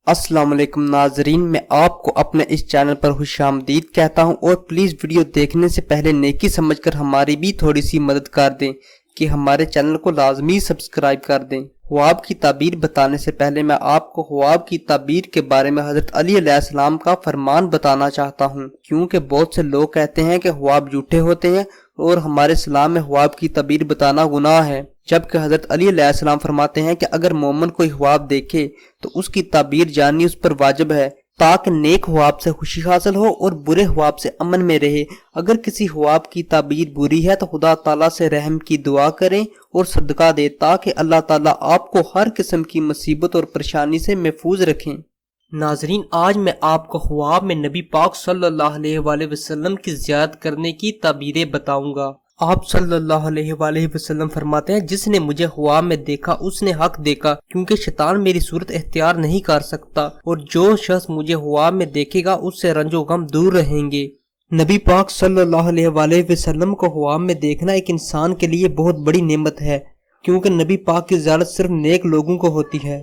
السلام علیکم ناظرین، میں آپ کو اپنے اس چینل پر خوش آمدید کہتا ہوں اور پلیز ویڈیو دیکھنے سے پہلے نیکی سمجھ کر ہماری بھی تھوڑی سی مدد کر دیں کہ ہمارے چینل کو لازمی سبسکرائب کر دیں۔ خواب کی تعبیر بتانے سے پہلے میں آپ کو خواب کی تعبیر کے بارے میں حضرت علی علیہ السلام کا فرمان بتانا چاہتا ہوں، کیونکہ بہت سے لوگ کہتے ہیں کہ خواب جھوٹے ہوتے ہیں اور ہمارے اسلام میں خواب کی تعبیر بتانا گناہ ہے، جبکہ حضرت علی علیہ السلام فرماتے ہیں کہ اگر مومن کوئی خواب دیکھے تو اس کی تعبیر جاننی اس پر واجب ہے تاکہ نیک خواب سے خوشی حاصل ہو اور برے خواب سے امن میں رہے۔ اگر کسی خواب کی تعبیر بری ہے تو خدا تعالیٰ سے رحم کی دعا کریں اور صدقہ دیں تاکہ اللہ تعالیٰ آپ کو ہر قسم کی مصیبت اور پریشانی سے محفوظ رکھیں۔ ناظرین، آج میں آپ کو خواب میں نبی پاک صلی اللہ علیہ وآلہ وسلم کی زیارت کرنے کی تعبیریں بتاؤں گا۔ آپ صلی اللہ علیہ وآلہ وسلم فرماتے ہیں، جس نے مجھے خواب میں دیکھا اس نے حق دیکھا، کیونکہ شیطان میری صورت اختیار نہیں کر سکتا، اور جو شخص مجھے خواب میں دیکھے گا اس سے رنج و غم دور رہیں گے۔ نبی پاک صلی اللہ علیہ وآلہ وسلم کو خواب میں دیکھنا ایک انسان کے لیے بہت بڑی نعمت ہے، کیونکہ نبی پاک کی زیارت صرف نیک لوگوں کو ہوتی ہے۔